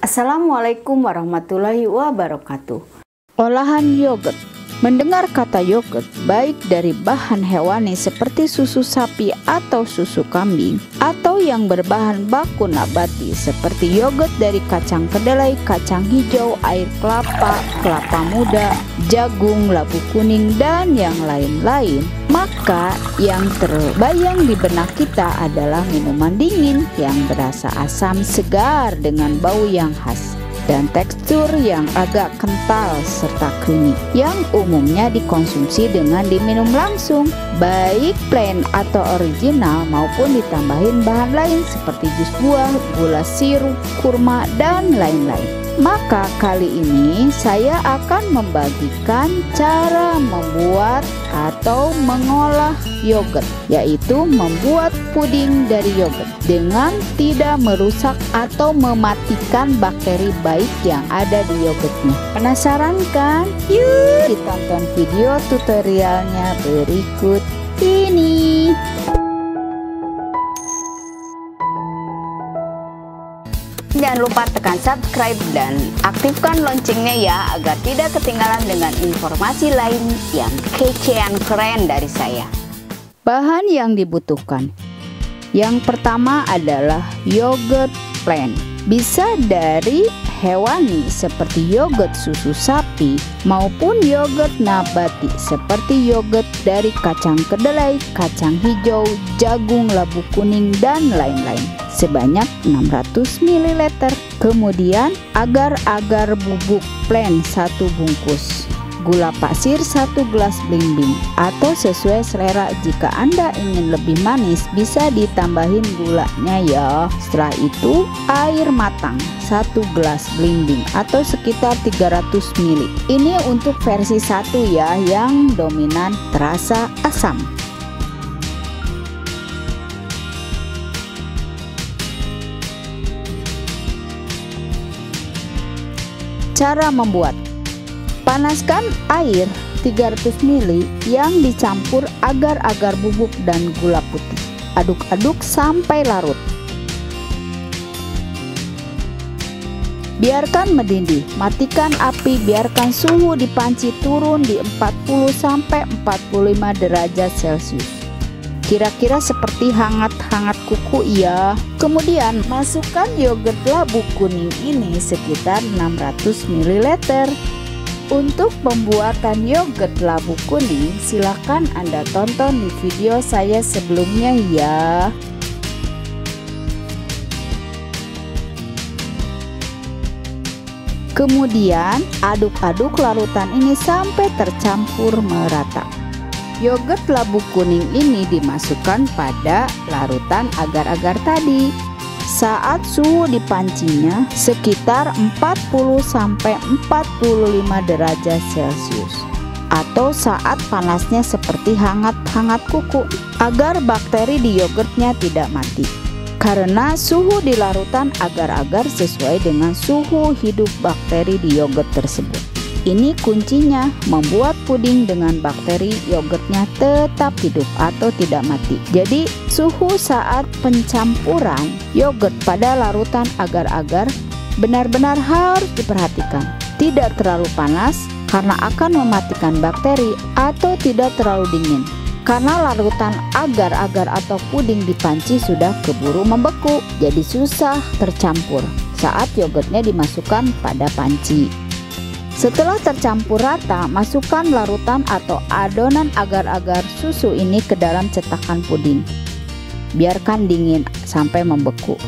Assalamualaikum warahmatullahi wabarakatuh. Olahan yogurt. Mendengar kata yogurt, baik dari bahan hewani seperti susu sapi atau susu kambing, atau yang berbahan baku nabati seperti yogurt dari kacang kedelai, kacang hijau, air kelapa, kelapa muda, jagung, labu kuning, dan yang lain-lain, maka yang terbayang di benak kita adalah minuman dingin yang berasa asam segar dengan bau yang khas dan tekstur yang agak kental serta creamy, yang umumnya dikonsumsi dengan diminum langsung, baik plain atau original maupun ditambahin bahan lain seperti jus buah, gula sirup, kurma, dan lain-lain. Maka kali ini saya akan membagikan cara membuat atau mengolah yogurt, yaitu membuat puding dari yogurt dengan tidak merusak atau mematikan bakteri baik yang ada di yogurtnya. Penasaran kan? Yuk ditonton video tutorialnya berikut ini. Jangan lupa tekan subscribe dan aktifkan loncengnya ya, agar tidak ketinggalan dengan informasi lain yang kece dan keren dari saya. Bahan yang dibutuhkan. Yang pertama adalah yogurt plain. Bisa dari hewani seperti yogurt susu sapi maupun yogurt nabati seperti yogurt dari kacang kedelai, kacang hijau, jagung, labu kuning, dan lain-lain sebanyak 600 ml. Kemudian agar-agar bubuk plain 1 bungkus, gula pasir 1 gelas blimbing, atau sesuai selera. Jika Anda ingin lebih manis bisa ditambahin gulanya ya. Setelah itu air matang 1 gelas blimbing atau sekitar 300 ml. Ini untuk versi 1 ya, yang dominan terasa asam. Cara membuat. Panaskan air 300 ml yang dicampur agar-agar bubuk dan gula putih. Aduk-aduk sampai larut. Biarkan mendidih. Matikan api, biarkan suhu di panci turun di 40-45 derajat Celcius. Kira-kira seperti hangat-hangat kuku ya. Kemudian masukkan yogurt labu kuning ini sekitar 600 ml. Untuk pembuatan yogurt labu kuning, silakan Anda tonton di video saya sebelumnya ya. Kemudian aduk-aduk larutan ini sampai tercampur merata. Yogurt labu kuning ini dimasukkan pada larutan agar-agar tadi. Saat suhu di pancinya sekitar 40-45 derajat Celcius, atau saat panasnya seperti hangat-hangat kuku, agar bakteri di yogurtnya tidak mati. Karena suhu di larutan agar-agar sesuai dengan suhu hidup bakteri di yogurt tersebut. Ini kuncinya membuat puding dengan bakteri yogurtnya tetap hidup atau tidak mati. Jadi suhu saat pencampuran yogurt pada larutan agar-agar benar-benar harus diperhatikan. Tidak terlalu panas karena akan mematikan bakteri, atau tidak terlalu dingin karena larutan agar-agar atau puding di panci sudah keburu membeku, jadi susah tercampur saat yogurtnya dimasukkan pada panci. Setelah tercampur rata, masukkan larutan atau adonan agar-agar susu ini ke dalam cetakan puding. Biarkan dingin sampai membeku.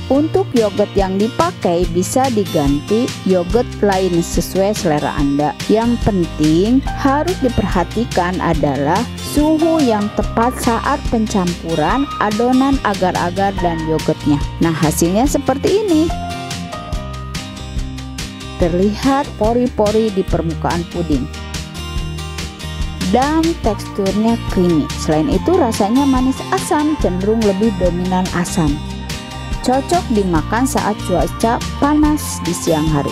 Untuk yogurt yang dipakai bisa diganti yogurt lain sesuai selera Anda. Yang penting harus diperhatikan adalah suhu yang tepat saat pencampuran adonan agar-agar dan yogurtnya. Nah, hasilnya seperti ini. Terlihat pori-pori di permukaan puding dan teksturnya creamy. Selain itu rasanya manis asam, cenderung lebih dominan asam. Cocok dimakan saat cuaca panas di siang hari.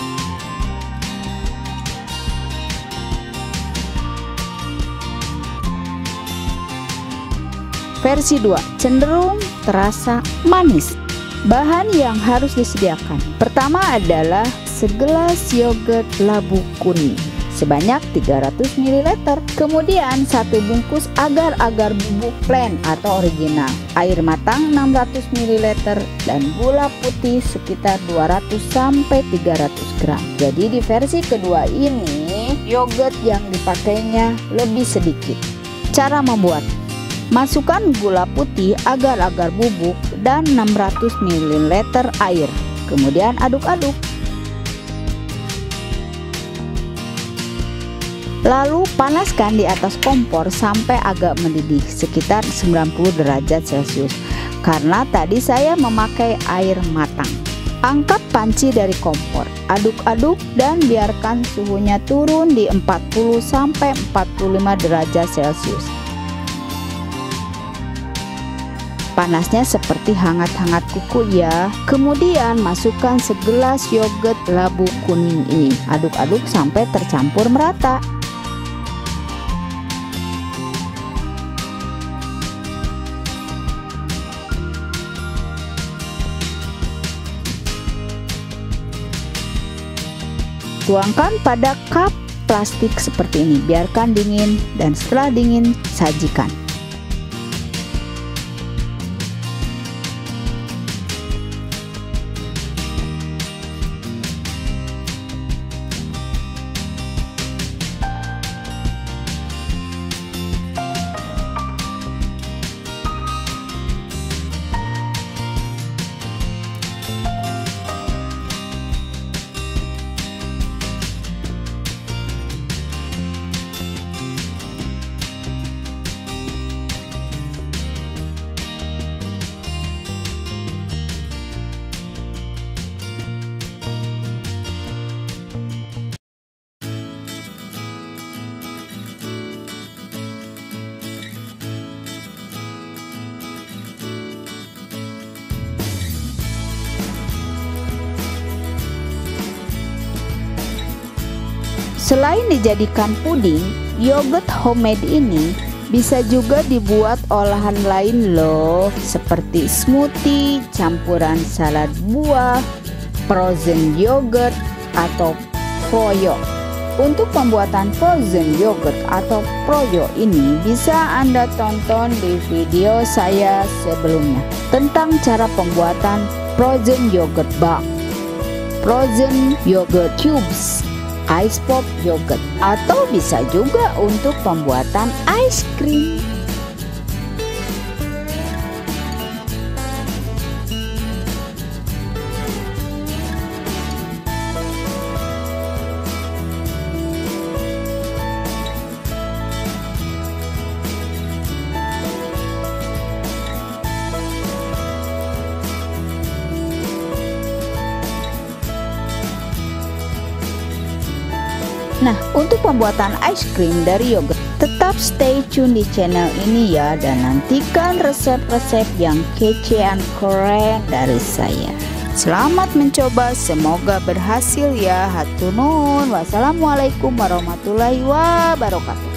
Versi 2 cenderung terasa manis. Bahan yang harus disediakan. Pertama adalah segelas yogurt labu kuning sebanyak 300 ml. Kemudian 1 bungkus agar-agar bubuk plain atau original, air matang 600 ml, dan gula putih sekitar 200-300 gram. Jadi di versi kedua ini yogurt yang dipakainya lebih sedikit. Cara membuat: masukkan gula putih, agar-agar bubuk, dan 600 ml air. Kemudian aduk-aduk. Lalu panaskan di atas kompor sampai agak mendidih sekitar 90 derajat Celcius. Karena tadi saya memakai air matang. Angkat panci dari kompor, aduk-aduk dan biarkan suhunya turun di 40-45 derajat Celcius. Panasnya seperti hangat-hangat kuku ya. Kemudian masukkan segelas yogurt labu kuning ini. Aduk-aduk sampai tercampur merata. Tuangkan pada cup plastik seperti ini. Biarkan dingin dan setelah dingin sajikan. Selain dijadikan puding, yogurt homemade ini bisa juga dibuat olahan lain loh, seperti smoothie, campuran salad buah, frozen yogurt, atau froyo. Untuk pembuatan frozen yogurt atau froyo ini bisa Anda tonton di video saya sebelumnya tentang cara pembuatan frozen yogurt bar, frozen yogurt cubes, ice pop yogurt, atau bisa juga untuk pembuatan ice cream. Nah, untuk pembuatan ice cream dari yogurt, tetap stay tune di channel ini ya, dan nantikan resep-resep yang kece dan keren dari saya. Selamat mencoba, semoga berhasil ya. Hatur nuhun. Wassalamualaikum warahmatullahi wabarakatuh.